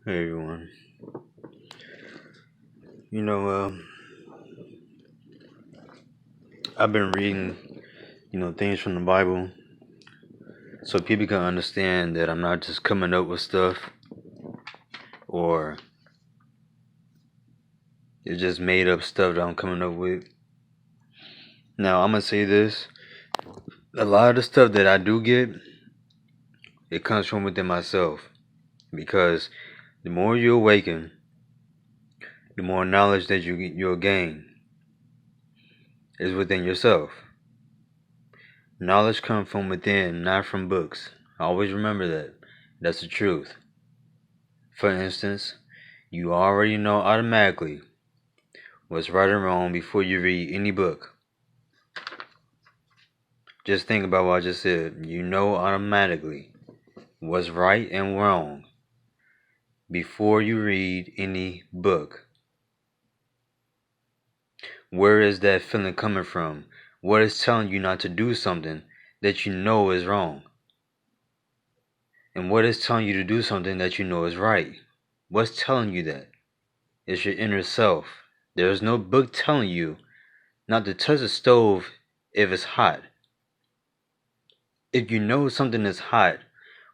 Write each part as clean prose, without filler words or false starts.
Hey everyone. You know, uh, I've been reading, things from the Bible so people can understand that I'm not just coming up with stuff or it's just made up stuff that I'm coming up with. Now, I'm gonna say this: a lot of the stuff that I do get, it comes from within myself because the more you awaken, the more knowledge that you'll gain is within yourself. Knowledge comes from within, not from books. Always remember that. That's the truth. For instance, you already know automatically what's right and wrong before you read any book. Just think about what I just said. You know automatically what's right and wrong before you read any book. Where is that feeling coming from? What is telling you not to do something that you know is wrong? And what is telling you to do something that you know is right? What's telling you that? It's your inner self. There is no book telling you not to touch the stove if it's hot. If you know something is hot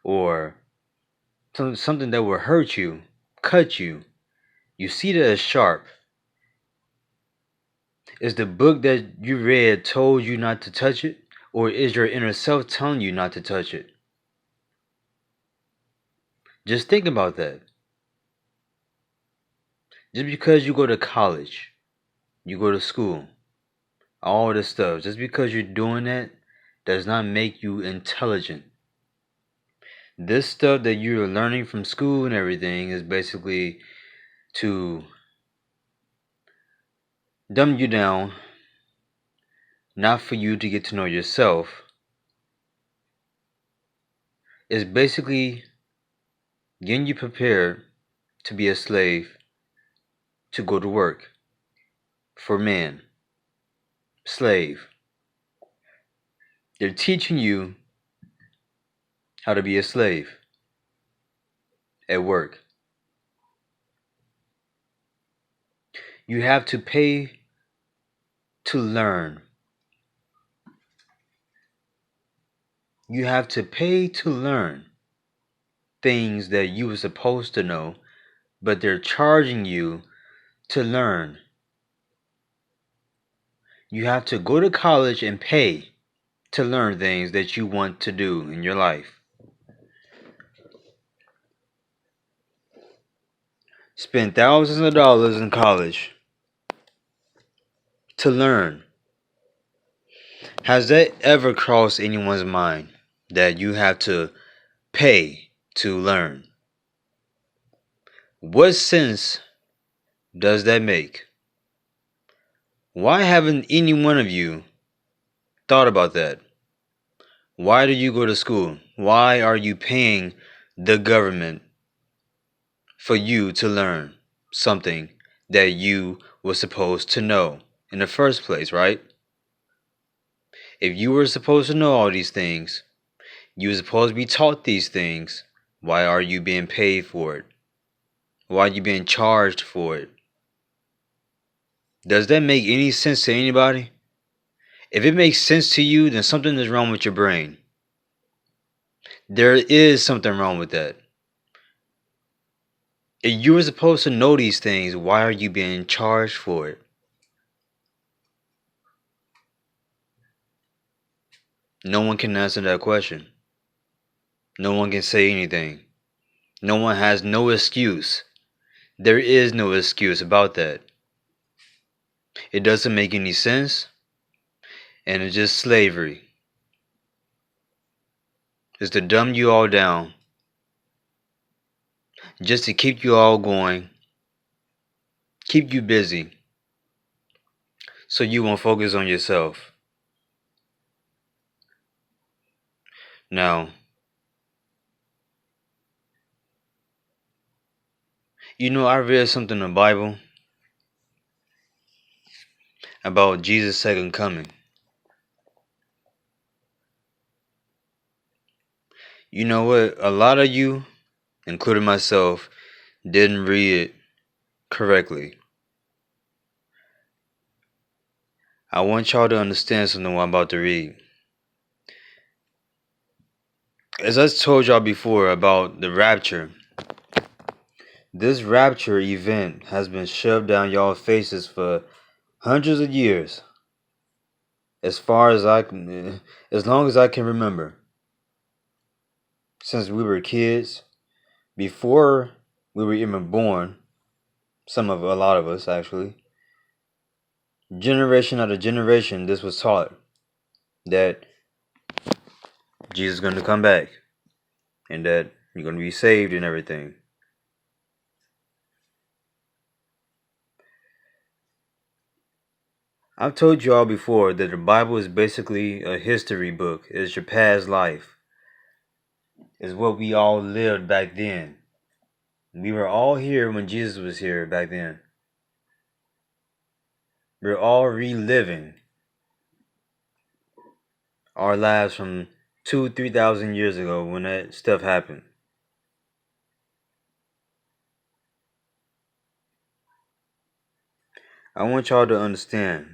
or something that will hurt you, cut you, you see that as sharp. Is the book that you read told you not to touch it? Or is your inner self telling you not to touch it? Just think about that. Just because you go to college, you go to school, all this stuff, just because you're doing that does not make you intelligent. This stuff that you're learning from school and everything is basically to dumb you down, not for you to get to know yourself. It's basically getting you prepared to be a slave, to go to work. For man, slave. They're teaching you how to be a slave at work. You have to pay to learn. You have to pay to learn things that you were supposed to know, but they're charging you to learn. You have to go to college and pay to learn things that you want to do in your life. Spend thousands of dollars in college to learn. Has that ever crossed anyone's mind that you have to pay to learn? What sense does that make? Why haven't any one of you thought about that? Why do you go to school? Why are you paying the government for you to learn something that you were supposed to know in the first place, right? If you were supposed to know all these things, you were supposed to be taught these things, why are you being paid for it? Why are you being charged for it? Does that make any sense to anybody? If it makes sense to you, then something is wrong with your brain. There is something wrong with that. If you were supposed to know these things, why are you being charged for it? No one can answer that question. No one can say anything. No one has no excuse. There is no excuse about that. It doesn't make any sense, and it's just slavery. It's to dumb you all down, just to keep you all going, keep you busy, so you won't focus on yourself. Now, I read something in the Bible about Jesus' second coming. You know what? A lot of you, including myself, didn't read it correctly. I want y'all to understand something what I'm about to read. As I told y'all before about the rapture, this rapture event has been shoved down y'all's faces for hundreds of years. As long as I can remember. Since we were kids, before we were even born, a lot of us actually, generation after generation, this was taught that Jesus is going to come back and that you're going to be saved and everything. I've told you all before that the Bible is basically a history book. It's your past life. It's what we all lived back then. We were all here when Jesus was here back then. We're all reliving our lives from 2,000-3,000 years ago when that stuff happened. I want y'all to understand,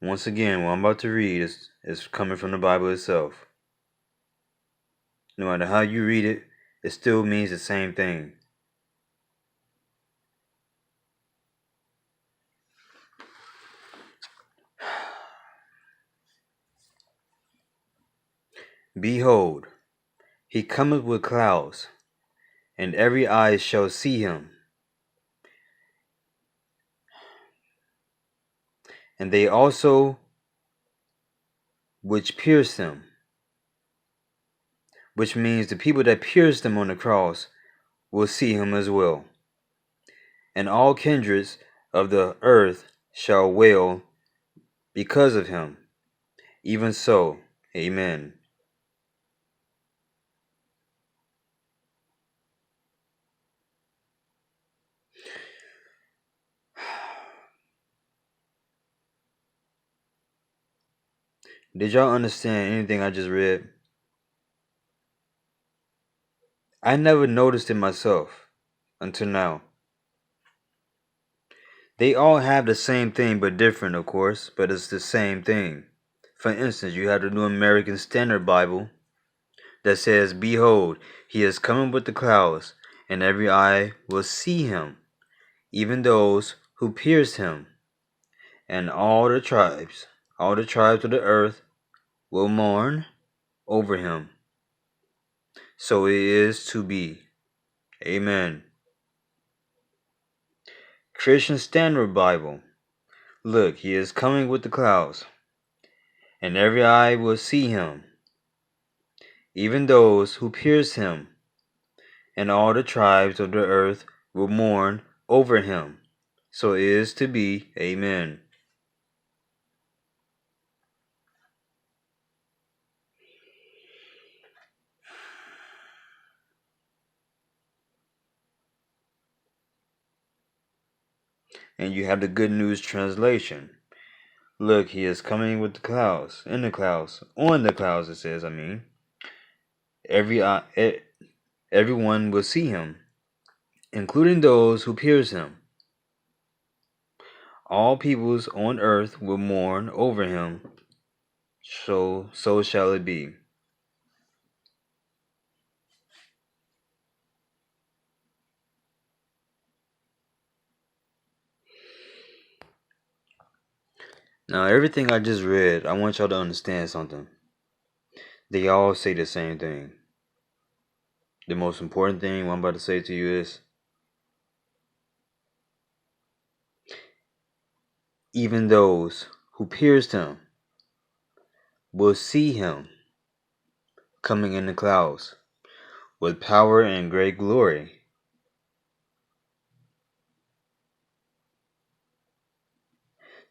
once again, what I'm about to read is coming from the Bible itself. No matter how you read it, it still means the same thing. Behold, he cometh with clouds, and every eye shall see him, and they also which pierced him. Which means the people that pierced him on the cross will see him as well. And all kindreds of the earth shall wail because of him. Even so, amen. Did y'all understand anything I just read? I never noticed it myself until now. They all have the same thing but different, of course, but it's the same thing. For instance, you have the New American Standard Bible that says, Behold, he is coming with the clouds, and every eye will see him, even those who pierced him, and all the tribes of the earth will mourn over him. So it is to be. Amen. Christian Standard Bible. Look, he is coming with the clouds, and every eye will see him, even those who pierced him, and all the tribes of the earth will mourn over him. So it is to be. Amen. And you have the Good News translation. Look, he is coming with the clouds, in the clouds, on the clouds, it says, everyone will see him, including those who pierce him. All peoples on earth will mourn over him, so shall it be. Now, everything I just read, I want y'all to understand something. They all say the same thing. The most important thing what I'm about to say to you is, even those who pierced him will see him coming in the clouds with power and great glory.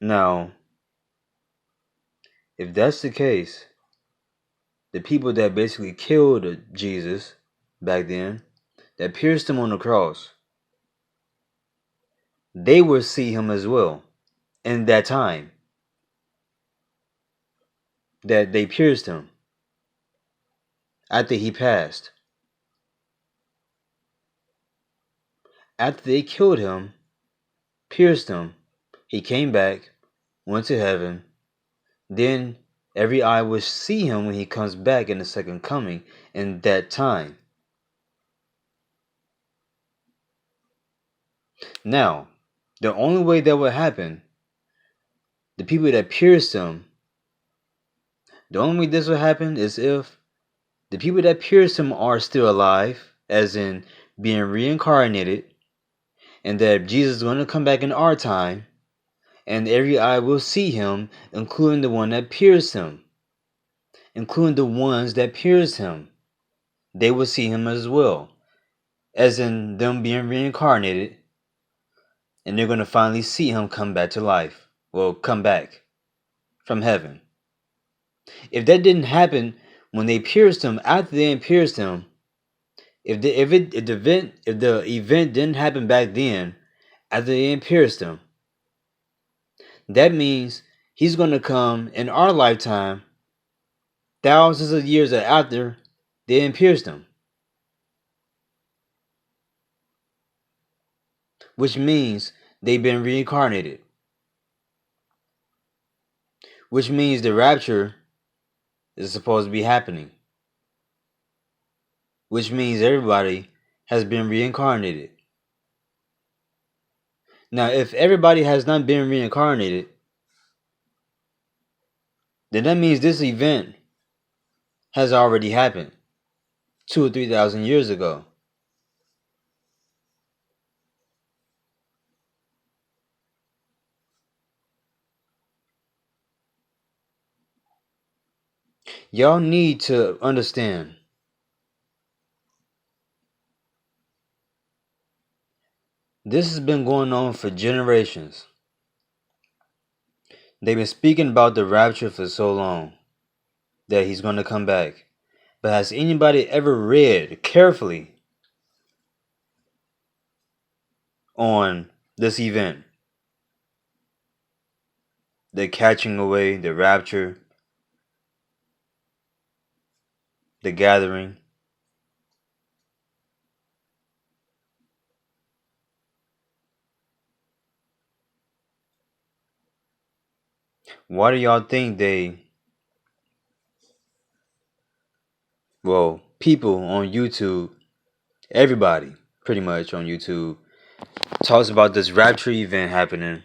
Now, if that's the case, the people that basically killed Jesus back then, that pierced him on the cross, they will see him as well in that time that they pierced him after he passed. After they killed him, pierced him, he came back, went to heaven. Then every eye will see him when he comes back in the second coming in that time. Now, the only way that would happen, the people that pierced him, the only way this would happen is if the people that pierced him are still alive, as in being reincarnated, and that Jesus is going to come back in our time, and every eye will see him, including the one that pierced him, including the ones that pierced him. They will see him as well, as in them being reincarnated, and they're going to finally see him come back to life. Well, come back from heaven. If that didn't happen when they pierced him, after they pierced him, if the event didn't happen back then, after they pierced him, that means he's going to come in our lifetime, thousands of years after they pierced him. Which means they've been reincarnated. Which means the rapture is supposed to be happening. Which means everybody has been reincarnated. Now, if everybody has not been reincarnated, then that means this event has already happened 2,000 or 3,000 years ago. Y'all need to understand. This has been going on for generations. They've been speaking about the rapture for so long, that he's going to come back. But has anybody ever read carefully on this event? The catching away, the rapture, the gathering. Why do y'all think people on YouTube, everybody pretty much on YouTube, talks about this rapture event happening?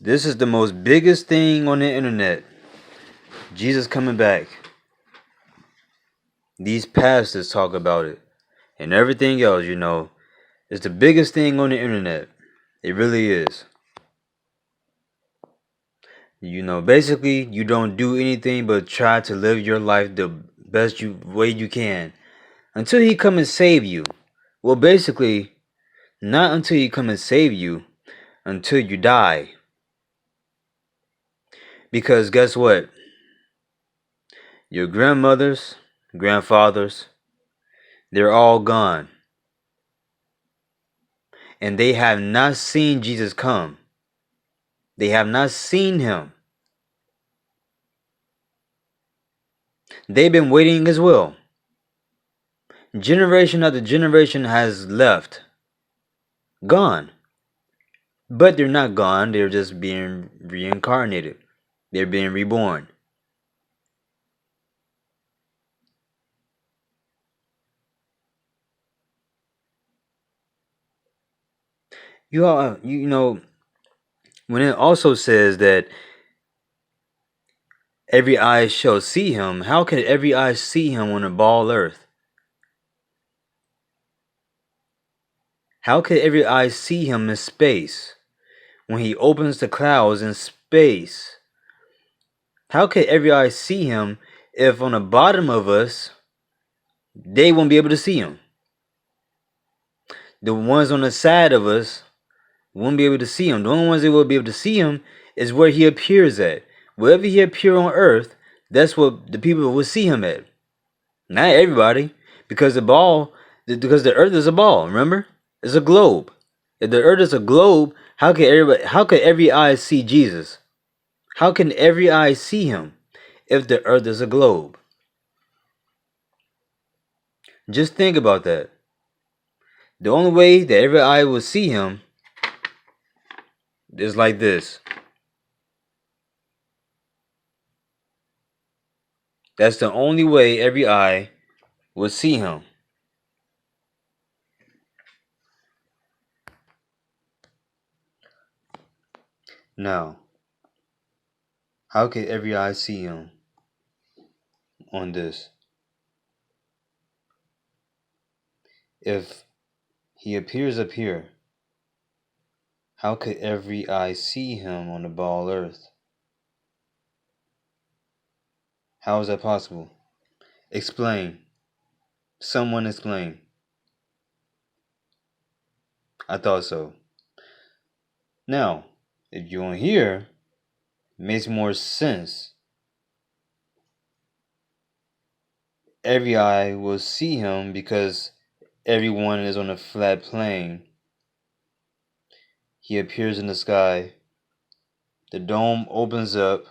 This is the most biggest thing on the internet. Jesus coming back. These pastors talk about it. And everything else, it's the biggest thing on the internet. It really is. Basically, you don't do anything but try to live your life the best way you can until he come and save you. Well, basically, not until he come and save you, until you die. Because guess what? Your grandmothers, grandfathers, they're all gone. And they have not seen Jesus come. They have not seen him. They've been waiting as well. Generation after generation has left. Gone. But they're not gone. They're just being reincarnated. They're being reborn. When it also says that every eye shall see him, how can every eye see him on a ball earth? How could every eye see him in space when he opens the clouds in space? How could every eye see him if on the bottom of us, they won't be able to see him? The ones on the side of us won't be able to see him. The only ones that will be able to see him is where he appears at. Wherever he appears on earth, that's what the people will see him at. Not everybody, because the earth is a ball, remember? It's a globe. If the earth is a globe, how could every eye see Jesus? How can every eye see him if the earth is a globe? Just think about that. The only way that every eye will see him is like this. That's the only way every eye will see him. Now, how can every eye see him on this? If he appears up here, how could every eye see him on the ball earth? How is that possible? Explain. Someone explain. I thought so. Now, if you're on here, it makes more sense. Every eye will see him because everyone is on a flat plane. He appears in the sky. The dome opens up.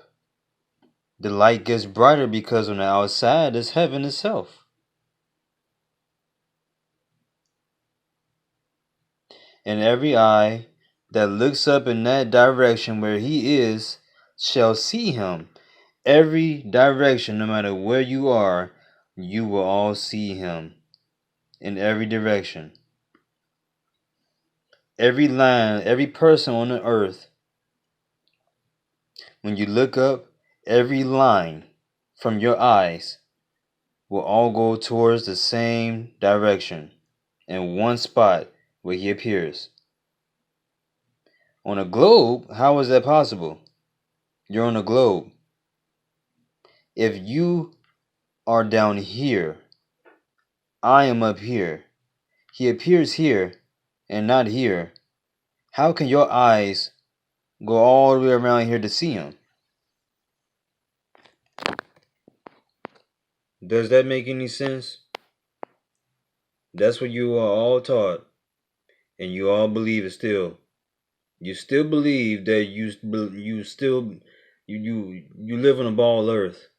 The light gets brighter because on the outside is heaven itself. And every eye that looks up in that direction where he is shall see him. Every direction, no matter where you are, you will all see him in every direction. Every line, every person on the earth, when you look up, every line from your eyes will all go towards the same direction in one spot where he appears. On a globe, how is that possible? You're on a globe. If you are down here, I am up here. He appears here and not here. How can your eyes go all the way around here to see him? Does that make any sense? That's what you are all taught, and you all believe it still. You still believe that you live on a ball earth,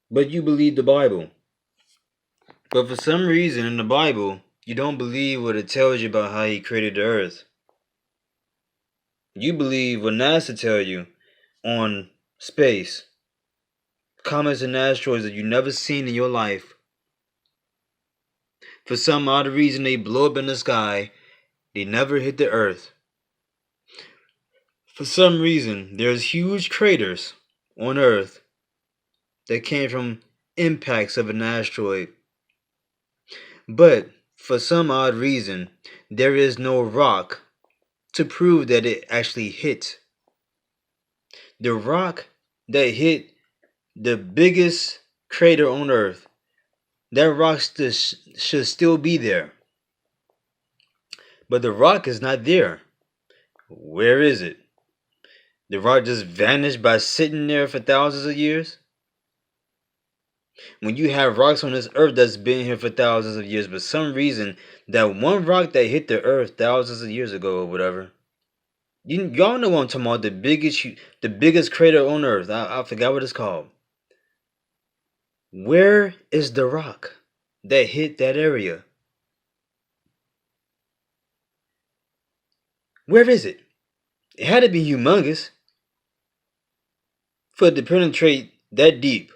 but you believe the Bible. But for some reason in the Bible, you don't believe what it tells you about how he created the earth. You believe what NASA tell you on space, comets and asteroids that you never seen in your life. For some odd reason, they blow up in the sky. They never hit the earth. For some reason, there's huge craters on earth that came from impacts of an asteroid. But for some odd reason, there is no rock to prove that it actually hit. The rock that hit the biggest crater on earth, that rock should still be there. But the rock is not there. Where is it? The rock just vanished by sitting there for thousands of years? When you have rocks on this earth that's been here for thousands of years, but some reason that one rock that hit the earth thousands of years ago or whatever, y'all know what I'm talking about, the biggest crater on earth. I forgot what it's called. Where is the rock that hit that area? Where is it? It had to be humongous for it to penetrate that deep.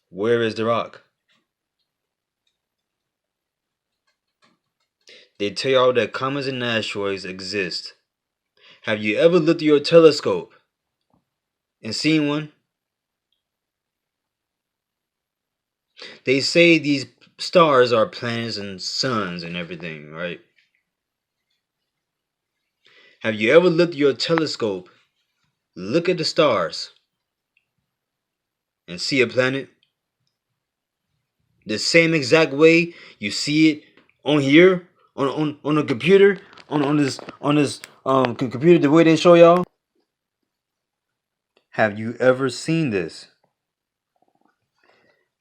Where is the rock? They tell y'all that comets and asteroids exist. Have you ever looked at your telescope and seen one? They say these stars are planets and suns and everything, right? Have you ever looked at your telescope, look at the stars, and see a planet? The same exact way you see it on here, on a computer, on this computer, the way they show y'all? Have you ever seen this?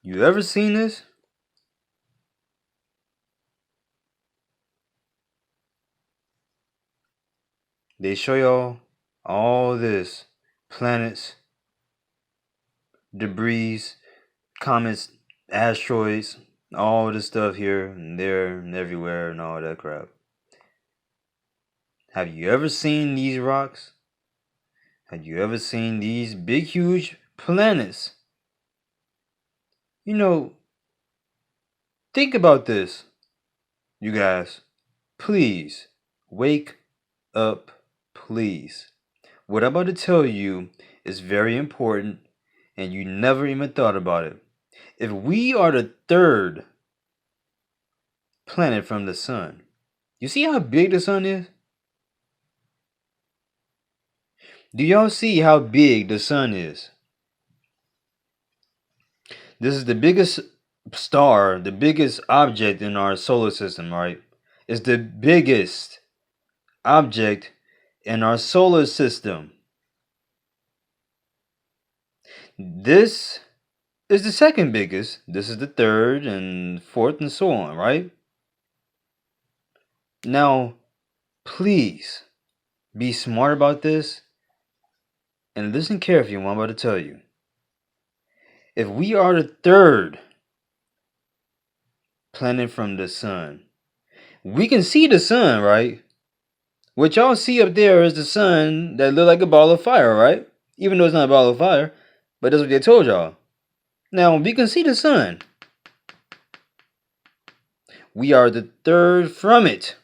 You ever seen this? They show y'all all this planets, debris, comets, asteroids, all this stuff here and there and everywhere and all that crap. Have you ever seen these rocks? Have you ever seen these big, huge planets? You know, think about this, you guys. Please, wake up, please. What I'm about to tell you is very important, and you never even thought about it. If we are the third planet from the sun, you see how big the sun is? Do y'all see how big the sun is? This is the biggest star, the biggest object in our solar system, right? It's the biggest object in our solar system. This is the second biggest. This is the third and fourth and so on, right? Now, please be smart about this and listen carefully to what I'm about to tell you. If we are the third planet from the sun, we can see the sun, right? What y'all see up there is the sun that look like a ball of fire, right? Even though it's not a ball of fire, but that's what they told y'all. Now, we can see the sun. We are the third from it,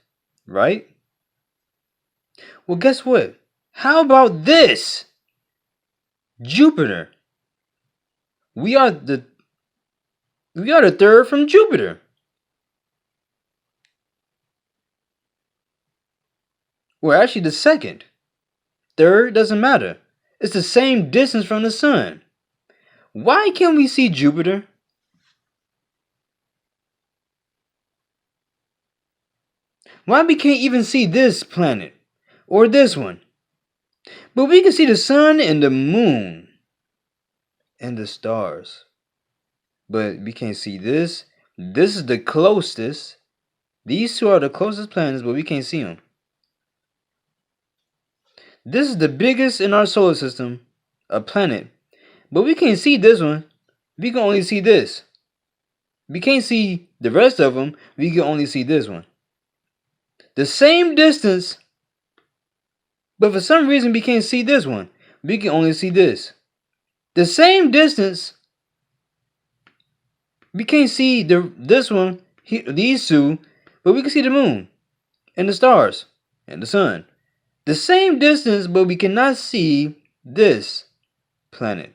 right? Well, guess what? How about this? Jupiter. We are the third from Jupiter. We're actually the second. Third doesn't matter. It's the same distance from the sun. Why can't we see Jupiter? Why we can't even see this planet or this one? But we can see the sun and the moon and the stars. But we can't see this. This is the closest. These two are the closest planets, but we can't see them. This is the biggest in our solar system, a planet. But we can't see this one. We can only see this. We can't see the rest of them. We can only see this one. The same distance, but for some reason we can't see this one. We can only see this. The same distance, we can't see this one, these two, but we can see the moon and the stars and the sun. The same distance, but we cannot see this planet.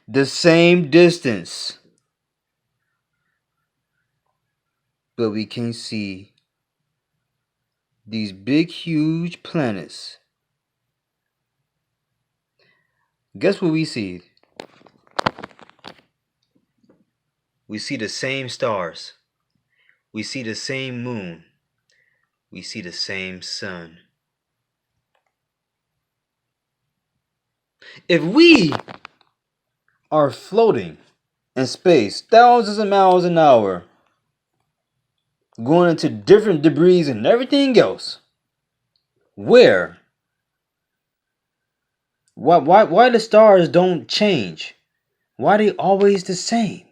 The same distance, but we can't see these big, huge planets. Guess what we see? We see the same stars. We see the same moon. We see the same sun. If we are floating in space thousands of miles an hour, going into different debris and everything else, where? Why the stars don't change? Why they always the same?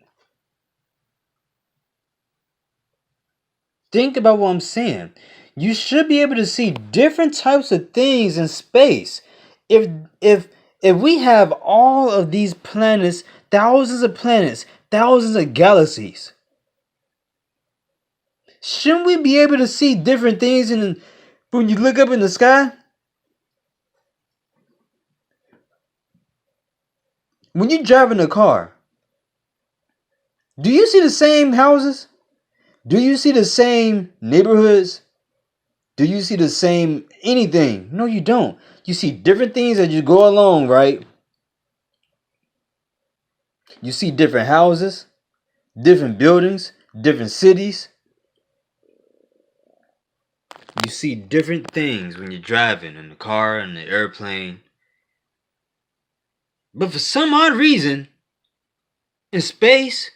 Think about what I'm saying. You should be able to see different types of things in space. If we have all of these planets, thousands of galaxies, shouldn't we be able to see different things when you look up in the sky? When you drive in a car, do you see the same houses? Do you see the same neighborhoods? Do you see the same anything? No, you don't. You see different things as you go along, right? You see different houses, different buildings, different cities. You see different things when you're driving in the car and the airplane. But for some odd reason, in space,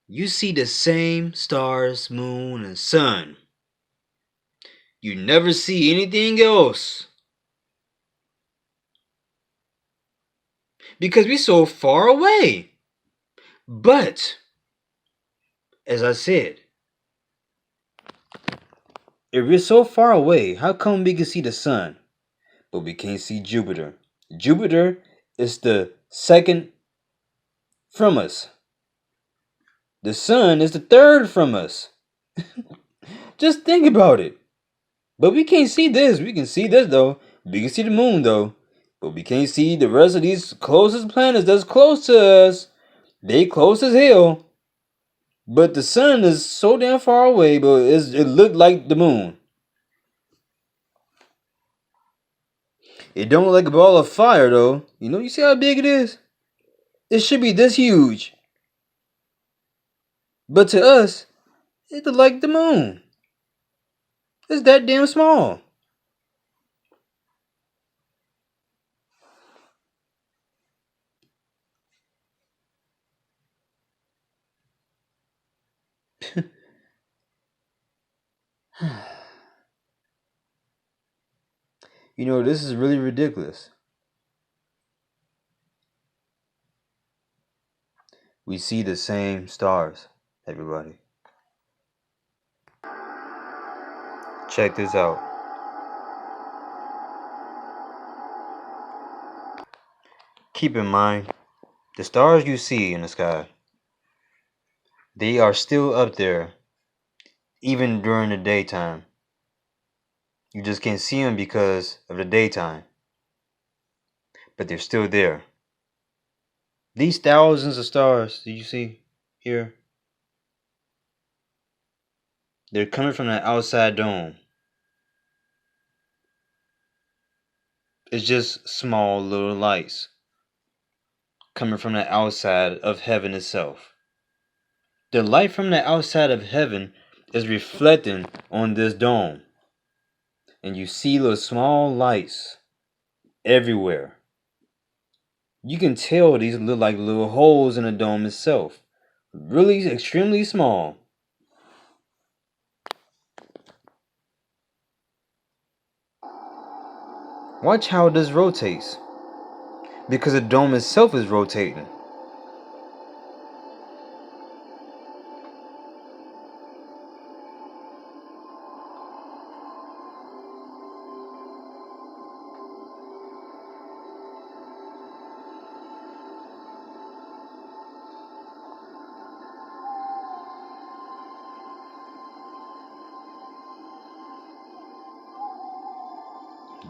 you see the same stars, moon, and sun. You never see anything else because we're so far away. But, as I said, if we're so far away, how come we can see the sun, but we can't see Jupiter? Jupiter is the second from us. The sun is the third from us. Just think about it. But we can't see this. We can see this though. We can see the moon though. But we can't see the rest of these closest planets that's close to us. They close as hell. But the sun is so damn far away, but it looked like the moon. It don't look like a ball of fire though. You see how big it is? It should be this huge. But to us, it look like the moon. It's that damn small. This is really ridiculous. We see the same stars, everybody. Check this out. Keep in mind, the stars you see in the sky, they are still up there, even during the daytime. You just can't see them because of the daytime. But they're still there. These thousands of stars that you see here, they're coming from the outside dome. It's just small little lights coming from the outside of heaven itself. The light from the outside of heaven is reflecting on this dome. And you see little small lights everywhere. You can tell these look like little holes in the dome itself. Really extremely small. Watch how this rotates. Because the dome itself is rotating.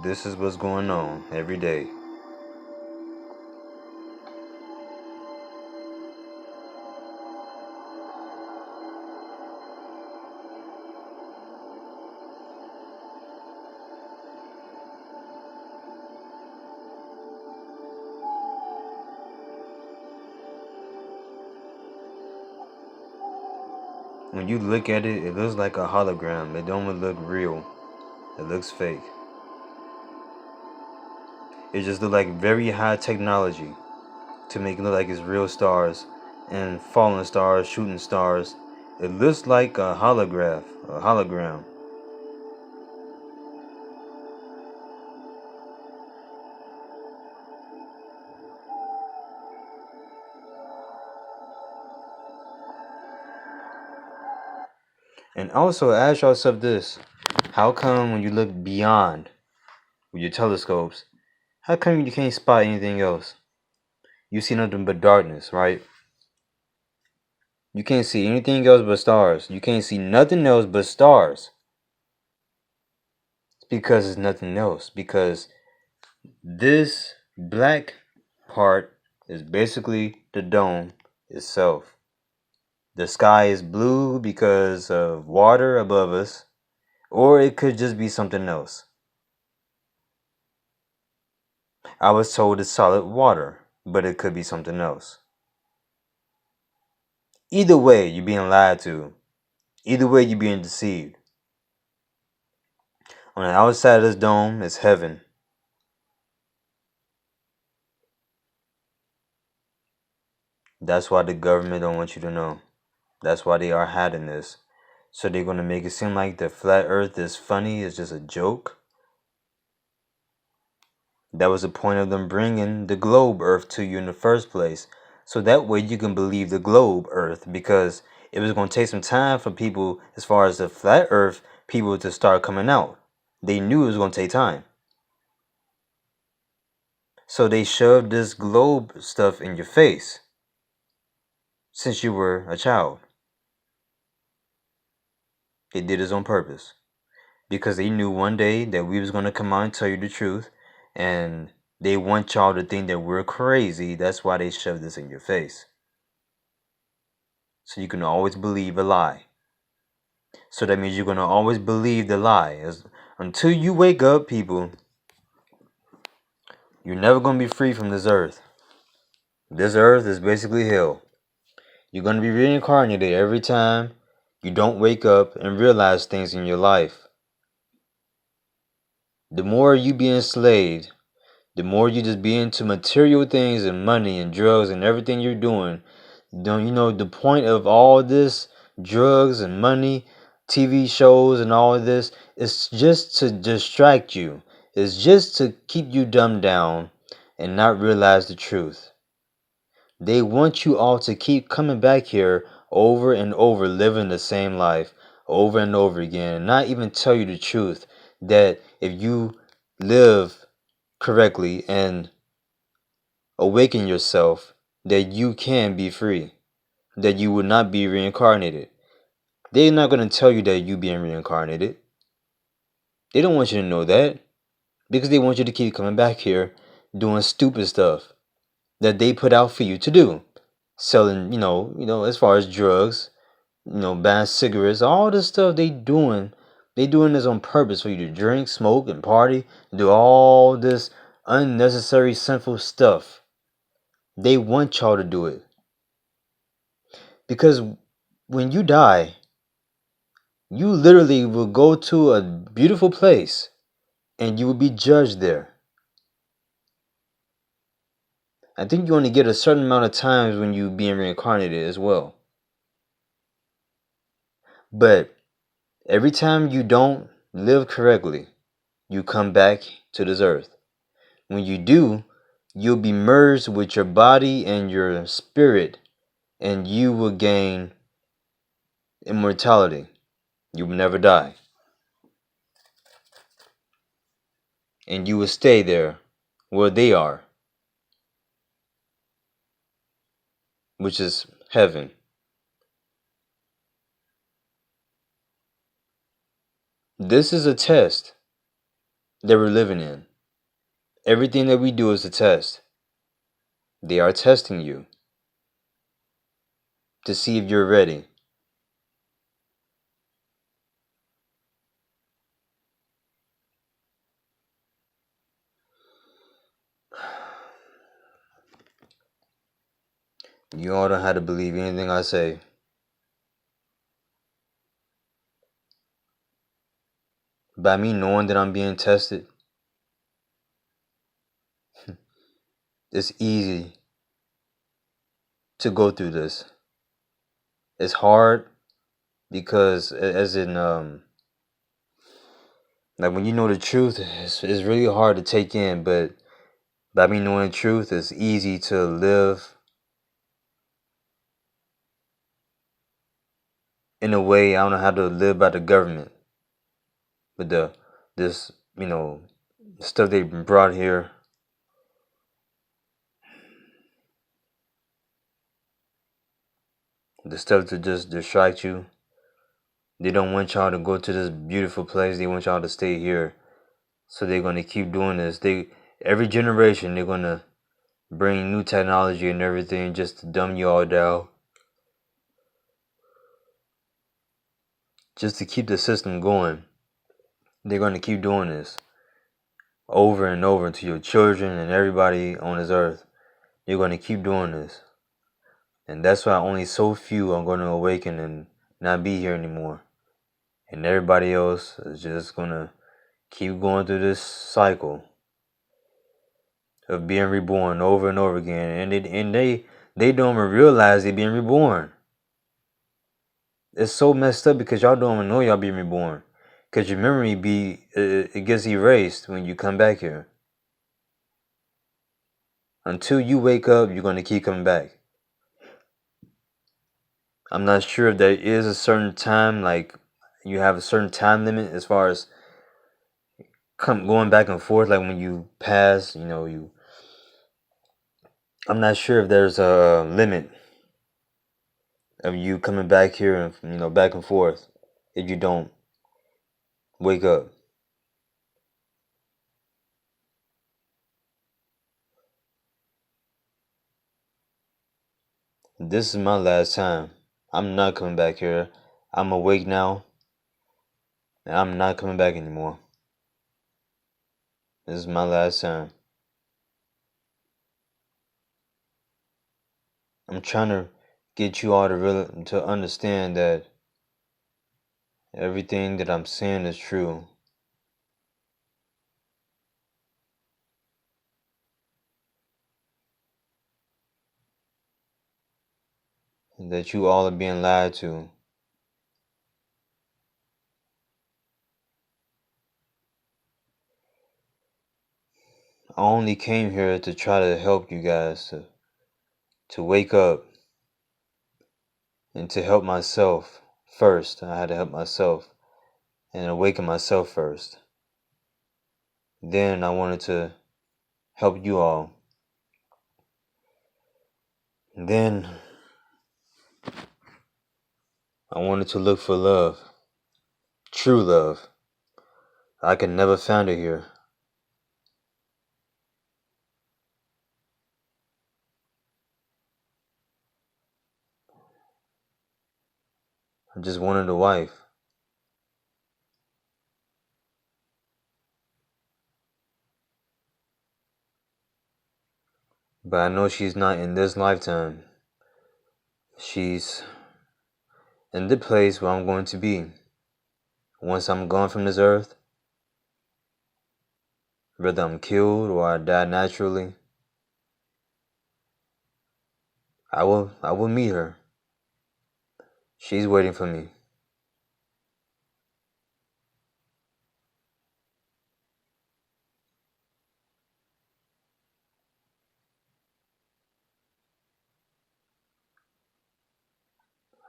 This is what's going on every day. When you look at it, it looks like a hologram. It don't look real. It looks fake. It just looks like very high technology to make it look like it's real stars and falling stars, shooting stars. It looks like a hologram. And also ask yourself this: how come when you look beyond with your telescopes, how come you can't spot anything else? You see nothing but darkness, right? You can't see anything else but stars. You can't see nothing else but stars. It's because it's nothing else. Because this black part is basically the dome itself. The sky is blue because of water above us, or it could just be something else. I was told it's solid water, but it could be something else. Either way, you're being lied to. Either way, you're being deceived. On the outside of this dome is heaven. That's why the government don't want you to know. That's why they are hiding this. So they're going to make it seem like the flat earth is funny, it's just a joke. That was the point of them bringing the globe Earth to you in the first place. So that way you can believe the globe Earth, because it was going to take some time for people, as far as the flat Earth people, to start coming out. They knew it was going to take time. So they shoved this globe stuff in your face since you were a child. They did this on purpose, because they knew one day that we was going to come out and tell you the truth, and they want y'all to think that we're crazy. That's why they shoved this in your face, so you can always believe a lie. So that means you're going to always believe the lie. Until you wake up, people, you're never going to be free from this earth. This earth is basically hell. You're going to be reincarnated every time you don't wake up and realize things in your life. The more you be enslaved, the more you just be into material things and money and drugs and everything you're doing. Don't you know the point of all this drugs and money, TV shows and all of this is just to distract you. It's just to keep you dumbed down and not realize the truth. They want you all to keep coming back here over and over, living the same life over and over again, and not even tell you the truth that if you live correctly and awaken yourself, that you can be free, that you will not be reincarnated. They're not going to tell you that you being reincarnated. They don't want you to know that, because they want you to keep coming back here doing stupid stuff that they put out for you to do. Selling, as far as drugs, buying cigarettes, all this stuff they doing this on purpose for you to drink, smoke, and party, do all this unnecessary sinful stuff. They want y'all to do it. Because when you die, you literally will go to a beautiful place and you will be judged there. I think you only get a certain amount of times when you being reincarnated as well. But every time you don't live correctly, you come back to this earth. When you do, you'll be merged with your body and your spirit, and you will gain immortality. You will never die. And you will stay there where they are, which is heaven. This is a test that we're living in. Everything that we do is a test. They are testing you to see if you're ready. You all don't have to believe anything I say. By me knowing that I'm being tested, it's easy to go through this. It's hard because, as in, like when you know the truth, it's really hard to take in. But by me knowing the truth, it's easy to live in a way I don't know how to live by the government. But this stuff they've brought here, the stuff to just distract you. They don't want y'all to go to this beautiful place. They want y'all to stay here. So they're gonna keep doing this. Every generation they're gonna bring new technology and everything just to dumb you all down. Just to keep the system going. They're gonna keep doing this over and over to your children and everybody on this earth. You're gonna keep doing this. And that's why only so few are gonna awaken and not be here anymore. And everybody else is just gonna keep going through this cycle of being reborn over and over again. And they don't even realize they're being reborn. It's so messed up because y'all don't even know y'all being reborn. Because your memory it gets erased when you come back here. Until you wake up, you're going to keep coming back. I'm not sure if there is a certain time, like you have a certain time limit as far as going back and forth, like when you pass, I'm not sure if there's a limit of you coming back here and back and forth if you don't wake up. This is my last time. I'm not coming back here. I'm awake now, and I'm not coming back anymore. This is my last time. I'm trying to get you all to understand that everything that I'm saying is true. And that you all are being lied to. I only came here to try to help you guys to wake up and to help myself first. I had to help myself and awaken myself first. Then I wanted to help you all. And then I wanted to look for love. True love. I could never find it here. I just wanted a wife. But I know she's not in this lifetime. She's in the place where I'm going to be. Once I'm gone from this earth, whether I'm killed or I die naturally, I will meet her. She's waiting for me.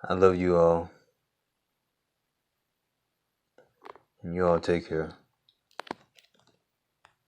I love you all. And you all take care.